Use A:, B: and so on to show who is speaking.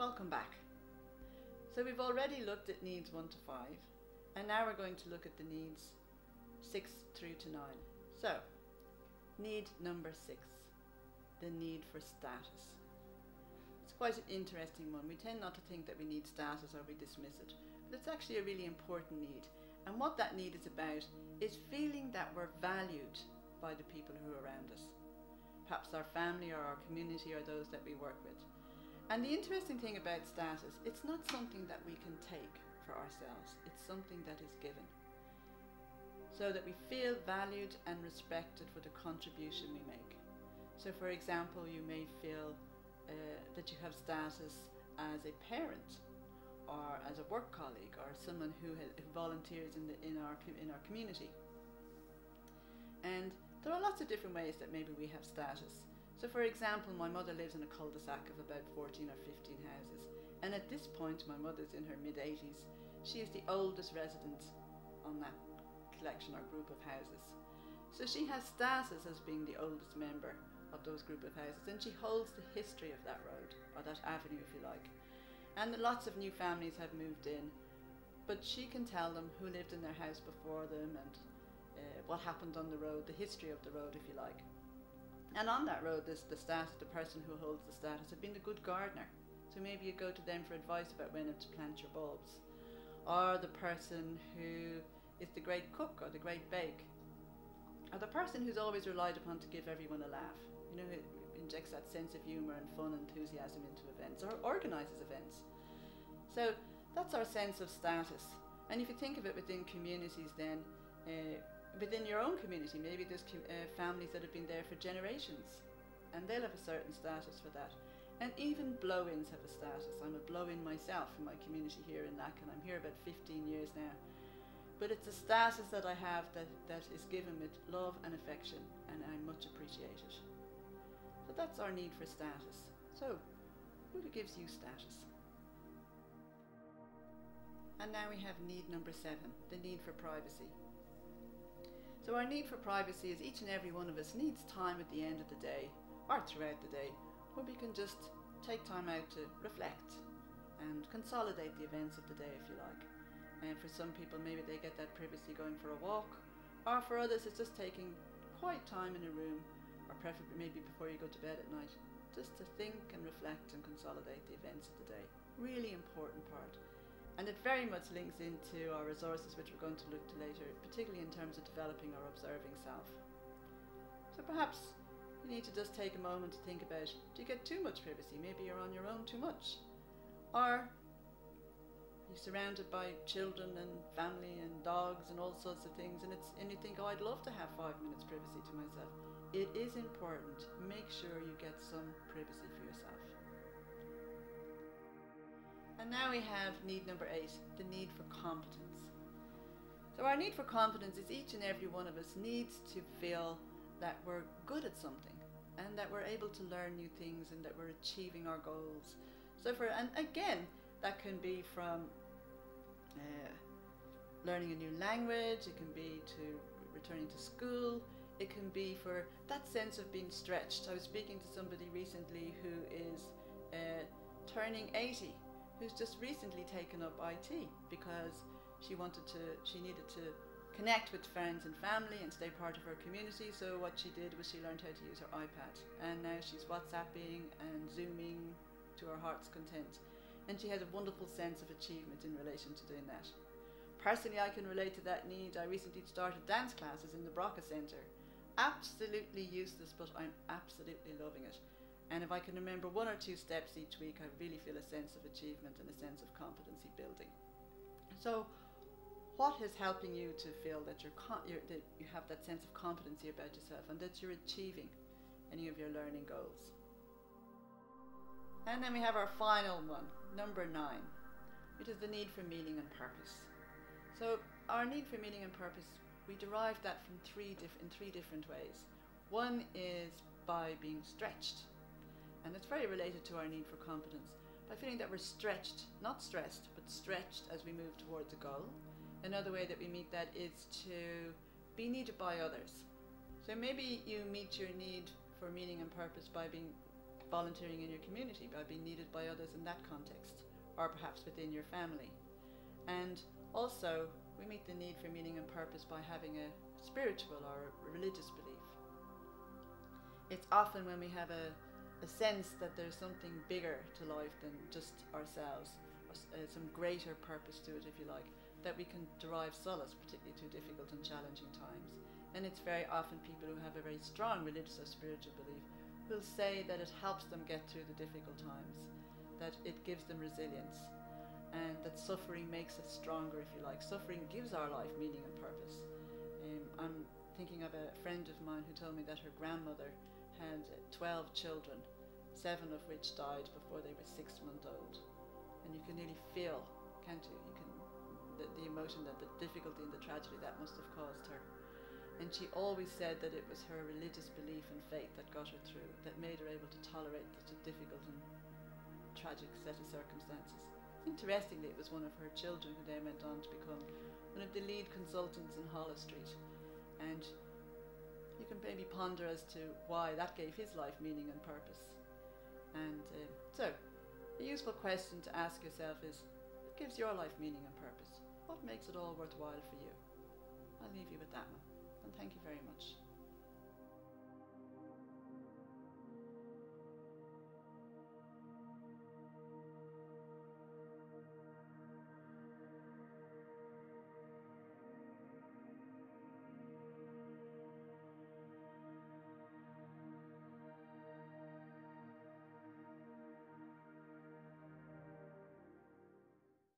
A: Welcome back. So we've already looked at needs 1 to 5, and now we're going to look at the needs 6 through to 9. So, need number 6, the need for status. It's quite an interesting one. We tend not to think that we need status or we dismiss it, but it's actually a really important need. And what that need is about is feeling that we're valued by the people who are around us. Perhaps our family or our community or those that we work with. And the interesting thing about status, it's not something that we can take for ourselves. It's something that is given. So that we feel valued and respected for the contribution we make. So for example, you may feel that you have status as a parent, or as a work colleague, or someone who volunteers in our community. And there are lots of different ways that maybe we have status. So for example, my mother lives in a cul-de-sac of about 14 or 15 houses, and at this point my mother's in her mid-80s. She is the oldest resident on that collection or group of houses. So she has status as being the oldest member of those group of houses, and she holds the history of that road, or that avenue if you like. And lots of new families have moved in, but she can tell them who lived in their house before them and what happened on the road, the history of the road if you like. And on that road, the person who holds the status had been a good gardener. So maybe you go to them for advice about when to plant your bulbs. Or the person who is the great cook or the great bake. Or the person who's always relied upon to give everyone a laugh. You know, who injects that sense of humour and fun and enthusiasm into events, or organises events. So that's our sense of status. And if you think of it within communities then, within your own community, maybe there's families that have been there for generations, and they'll have a certain status for that. And even blow-ins have a status. I'm a blow-in myself in my community here in Lacan. I'm here about 15 years now. But it's a status that I have that is given with love and affection, and I much appreciate it. So that's our need for status. So, who gives you status? And now we have need number 7, the need for privacy. So our need for privacy is each and every one of us needs time at the end of the day, or throughout the day, where we can just take time out to reflect and consolidate the events of the day if you like. And for some people maybe they get that privacy going for a walk, or for others it's just taking quiet time in a room, or preferably maybe before you go to bed at night, just to think and reflect and consolidate the events of the day. Really important part. And it very much links into our resources, which we're going to look to later, particularly in terms of developing our observing self. So perhaps you need to just take a moment to think about, do you get too much privacy? Maybe you're on your own too much. Or you're surrounded by children and family and dogs and all sorts of things, and you think, oh, I'd love to have 5 minutes privacy to myself. It is important. Make sure you get some privacy for yourself. And now we have need number 8, the need for competence. So our need for competence is each and every one of us needs to feel that we're good at something, and that we're able to learn new things, and that we're achieving our goals. So and again, that can be from learning a new language, it can be to returning to school, it can be for that sense of being stretched. I was speaking to somebody recently who is turning 80, who's just recently taken up IT because she needed to connect with friends and family and stay part of her community. So what she did was she learned how to use her iPad, and now she's WhatsApping and Zooming to her heart's content, and she has a wonderful sense of achievement in relation to doing that. Personally, I can relate to that need. I recently started dance classes in the Broca Centre. Absolutely useless, but I'm absolutely loving it. And if I can remember 1 or 2 steps each week, I really feel a sense of achievement and a sense of competency building. So what is helping you to feel that that you have that sense of competency about yourself, and that you're achieving any of your learning goals? And then we have our final one, number 9, which is the need for meaning and purpose. So our need for meaning and purpose, we derive that from in three different ways. One is by being stretched. And it's very related to our need for competence, by feeling that we're stretched, not stressed, but stretched as we move towards a goal. Another way that we meet that is to be needed by others. So maybe you meet your need for meaning and purpose by volunteering in your community, by being needed by others in that context, or perhaps within your family. And also, we meet the need for meaning and purpose by having a spiritual or a religious belief. It's often when we have a sense that there's something bigger to life than just ourselves, or some greater purpose to it, if you like, that we can derive solace, particularly through difficult and challenging times. And it's very often people who have a very strong religious or spiritual belief will say that it helps them get through the difficult times, that it gives them resilience, and that suffering makes us stronger, if you like. Suffering gives our life meaning and purpose. I'm thinking of a friend of mine who told me that her grandmother had 12 children, 7 of which died before they were 6 months old. And you can nearly feel, can't you? You can, the emotion, that the difficulty and the tragedy that must have caused her. And she always said that it was her religious belief and faith that got her through, that made her able to tolerate such a difficult and tragic set of circumstances. Interestingly, it was one of her children who then went on to become one of the lead consultants in Holles Street. And you can maybe ponder as to why that gave his life meaning and purpose. And so, a useful question to ask yourself is, what gives your life meaning and purpose? What makes it all worthwhile for you? I'll leave you with that one. And thank you very much.